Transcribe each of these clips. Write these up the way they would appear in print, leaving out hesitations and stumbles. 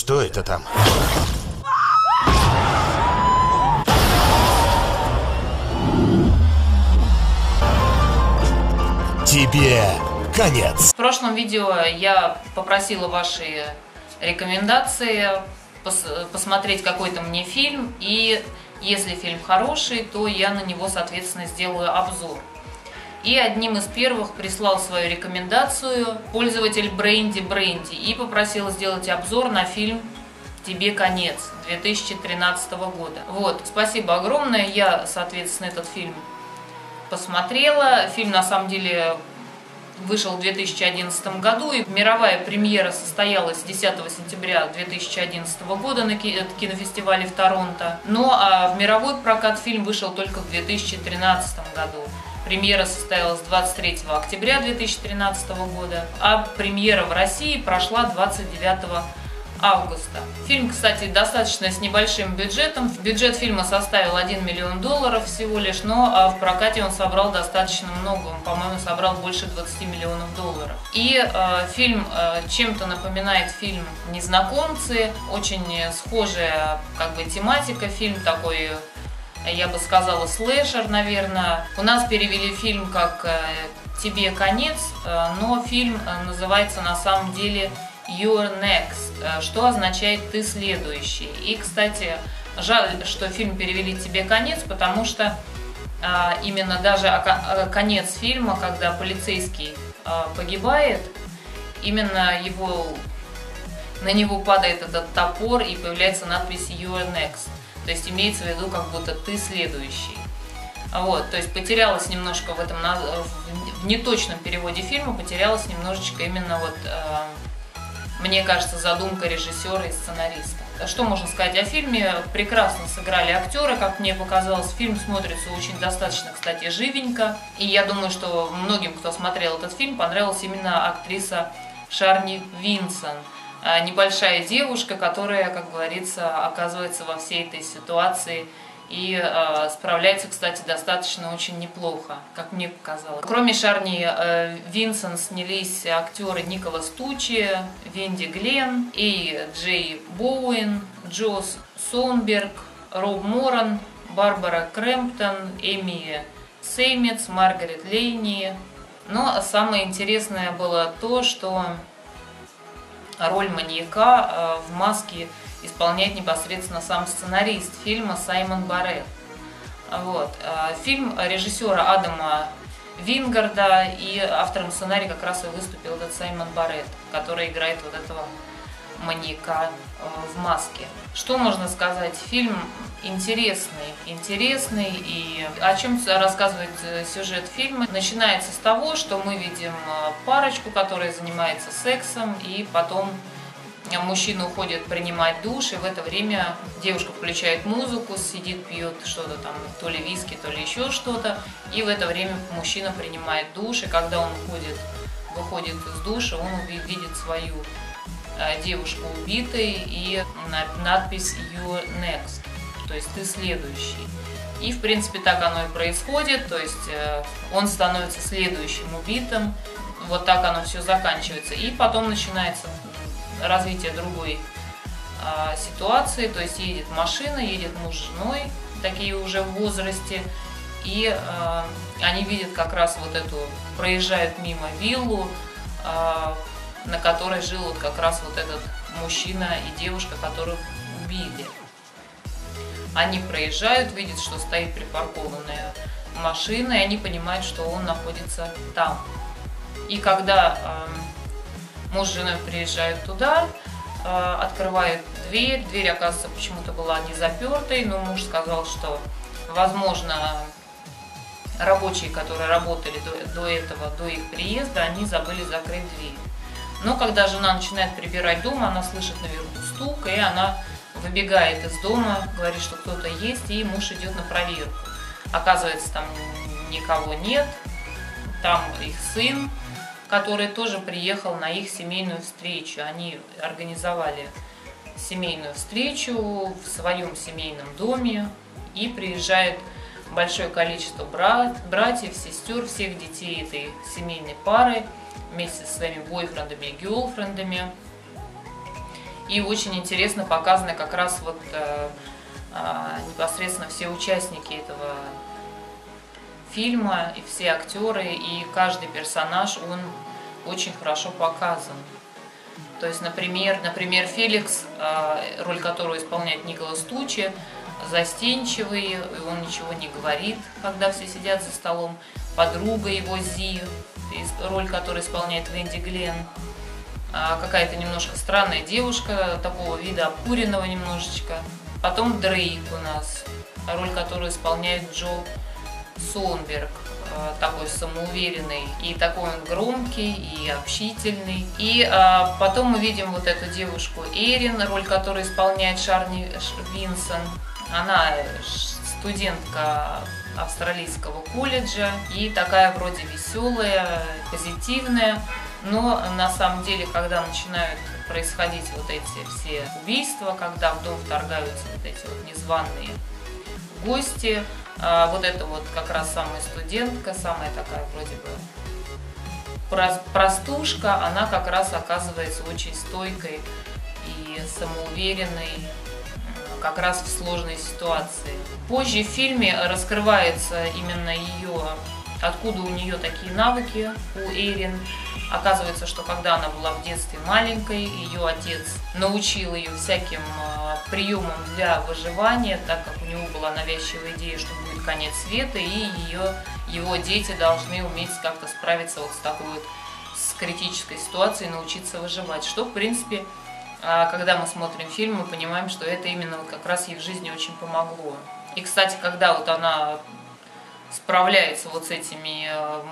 Что это там? Тебе конец. В прошлом видео я попросила ваши рекомендации, посмотреть какой-то мне фильм, и если фильм хороший, то я на него, соответственно, сделаю обзор. И одним из первых прислал свою рекомендацию пользователь Бренди и попросил сделать обзор на фильм «Тебе конец» 2013 года. Вот, спасибо огромное, я, соответственно, этот фильм посмотрела. Фильм, на самом деле, вышел в 2011 году, и мировая премьера состоялась 10 сентября 2011 года на кинофестивале в Торонто. Но в мировой прокат фильм вышел только в 2013 году. Премьера состоялась 23 октября 2013 года, а премьера в России прошла 29 августа. Фильм, кстати, достаточно с небольшим бюджетом. Бюджет фильма составил $1 миллион всего лишь, но в прокате он собрал достаточно много. Он, по-моему, собрал больше $20 миллионов. И фильм чем-то напоминает фильм «Незнакомцы». Очень схожая тематика. Фильм такой, я бы сказала, слэшер, наверное. У нас перевели фильм как «Тебе конец», но фильм называется на самом деле «You're Next», что означает «ты следующий». И, кстати, жаль, что фильм перевели «Тебе конец», потому что именно даже конец фильма, когда полицейский погибает, именно на него падает этот топор и появляется надпись «You're Next». То есть имеется в виду, как будто ты следующий. Вот, то есть потерялась немножко в неточном переводе фильма, потерялась немножечко именно мне кажется, задумка режиссера и сценариста. Что можно сказать о фильме? Прекрасно сыграли актеры, как мне показалось. Фильм смотрится очень достаточно, кстати, живенько. И я думаю, что многим, кто смотрел этот фильм, понравилась именно актриса Шарни Винсон. Небольшая девушка, которая, как говорится, оказывается во всей этой ситуации и справляется, кстати, достаточно очень неплохо, как мне показалось. Кроме Шарни Винсон снялись актеры Николас Тучи, Венди Гленн, Джей Боуэн, Джосс Сонберг, Роб Моран, Барбара Крэмптон, Эми Сеймец, Маргарет Лейни. Но самое интересное было то, что роль маньяка в маске исполняет непосредственно сам сценарист фильма Саймон Барретт. Вот. Фильм режиссера Адама Вингарда, и автором сценария как раз и выступил этот Саймон Барретт, который играет вот этого маньяка в маске. Что можно сказать? Фильм интересный, и о чем рассказывает сюжет фильма. Начинается с того, что мы видим парочку, которая занимается сексом, и потом мужчина уходит принимать душ, и в это время девушка включает музыку, сидит, пьет что-то там, то ли виски, то ли еще что-то, и в это время мужчина принимает душ, и когда он выходит из душа, он видит свою девушку убитой и надпись «You're Next», то есть «ты следующий». И, в принципе, так оно и происходит, то есть он становится следующим убитым, вот так оно все заканчивается. И потом начинается развитие другой ситуации, то есть едет машина, едет муж с женой, такие уже в возрасте, и они видят как раз проезжают мимо виллу, на которой жил как раз этот мужчина и девушка, которых убили. Они проезжают, видят, что стоит припаркованная машина, и они понимают, что он находится там. И когда муж с женой приезжают туда, открывают дверь, оказывается, почему-то была не запертой, но муж сказал, что, возможно, рабочие, которые работали до их приезда, они забыли закрыть дверь. Но когда жена начинает прибирать дом, она слышит наверху стук, и она выбегает из дома, говорит, что кто-то есть, и муж идет на проверку. Оказывается, там никого нет, там их сын, который тоже приехал на их семейную встречу. Они организовали семейную встречу в своем семейном доме, и приезжает большое количество братьев, сестер, всех детей этой семейной пары вместе со своими бойфрендами и герлфрендами. И очень интересно показаны как раз вот непосредственно все участники этого фильма, и все актеры, и каждый персонаж, он очень хорошо показан. То есть, например, Феликс, роль которого исполняет Николас Тучи, застенчивый, он ничего не говорит, когда все сидят за столом. Подруга его Зи, роль которой исполняет Венди Гленн, какая-то немножко странная девушка, такого вида обкуренного немножечко. Потом Дрейк у нас, роль которую исполняет Джо Сонберг, такой самоуверенный, и такой он громкий и общительный. И потом мы видим вот эту девушку Эрин, роль которой исполняет Шарни Винсон. Она студентка австралийского колледжа и такая вроде веселая, позитивная, но на самом деле, когда начинают происходить вот эти все убийства, когда в дом вторгаются вот эти вот незваные гости, вот это вот как раз самая студентка, самая такая вроде бы простушка, она как раз оказывается очень стойкой и самоуверенной, как раз в сложной ситуации. Позже в фильме раскрывается именно ее, откуда у нее такие навыки, у Эрин. Оказывается, что когда она была в детстве маленькой, ее отец научил ее всяким приемам для выживания, так как у него была навязчивая идея, что будет конец света, и его дети должны уметь как-то справиться вот с такой вот с критической ситуацией, научиться выживать. Что, в принципе, когда мы смотрим фильм, мы понимаем, что это именно вот как раз ей в жизни очень помогло. И, кстати, когда вот она справляется вот с этими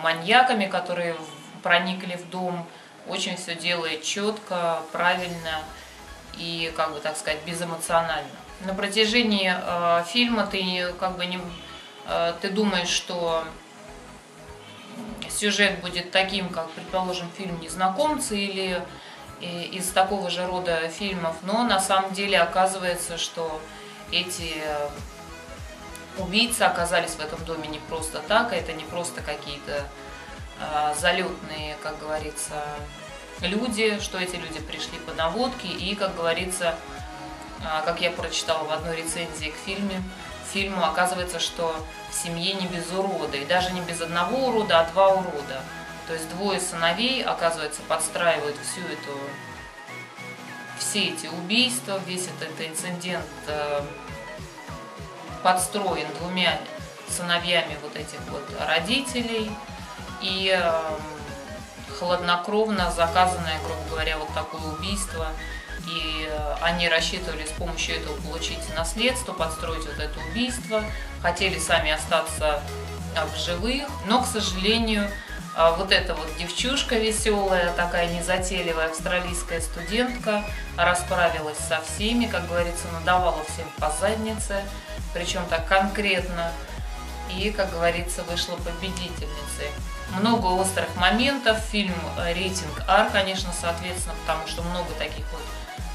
маньяками, которые проникли в дом, очень все делает четко, правильно и, как бы так сказать, безэмоционально. На протяжении фильма ты как бы ты думаешь, что сюжет будет таким, как, предположим, фильм «Незнакомцы» или из такого же рода фильмов, но на самом деле оказывается, что эти убийцы оказались в этом доме не просто так, это не просто какие-то залетные, как говорится, люди, что эти люди пришли по наводке, и, как говорится, как я прочитала в одной рецензии к фильму, оказывается, что в семье не без урода, и даже не без одного урода, а два урода. То есть двое сыновей, оказывается, подстраивают все эти убийства, весь этот инцидент подстроен двумя сыновьями вот этих вот родителей, и хладнокровно заказанное, грубо говоря, вот такое убийство, и они рассчитывали с помощью этого получить наследство, подстроить вот это убийство, хотели сами остаться в живых, но, к сожалению, вот эта вот девчушка веселая, такая незатейливая австралийская студентка расправилась со всеми, как говорится, надавала всем по заднице, причем так конкретно, и, как говорится, вышла победительницей. Много острых моментов, фильм рейтинг R, конечно, соответственно, потому что много таких вот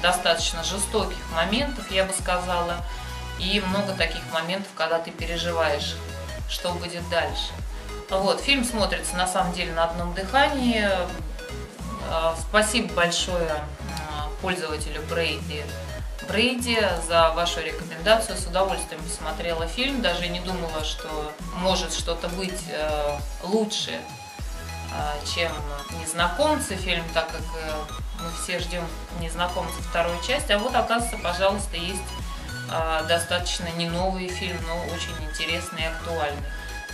достаточно жестоких моментов, я бы сказала, и много таких моментов, когда ты переживаешь, что будет дальше. Вот, фильм смотрится на самом деле на одном дыхании. Спасибо большое пользователю Брейди за вашу рекомендацию. С удовольствием посмотрела фильм, даже не думала, что может что-то быть лучше, чем «Незнакомцы» фильм, так как мы все ждем «Незнакомцев» вторую часть, а вот, оказывается, пожалуйста, есть достаточно не новый фильм, но очень интересный и актуальный.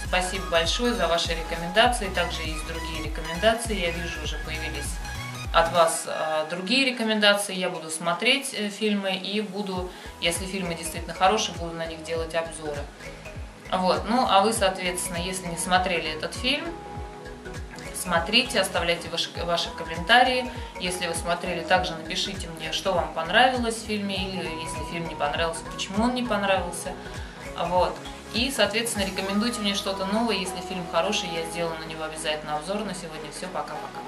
Спасибо большое за ваши рекомендации, также есть другие рекомендации, я вижу, уже появились от вас другие рекомендации, я буду смотреть фильмы и буду, если фильмы действительно хорошие, буду на них делать обзоры. Вот, ну а вы, соответственно, если не смотрели этот фильм, смотрите, оставляйте ваши комментарии. Если вы смотрели, также напишите мне, что вам понравилось в фильме, или если фильм не понравился, почему он не понравился. Вот. И, соответственно, рекомендуйте мне что-то новое. Если фильм хороший, я сделаю на него обязательно обзор. На сегодня все, пока-пока.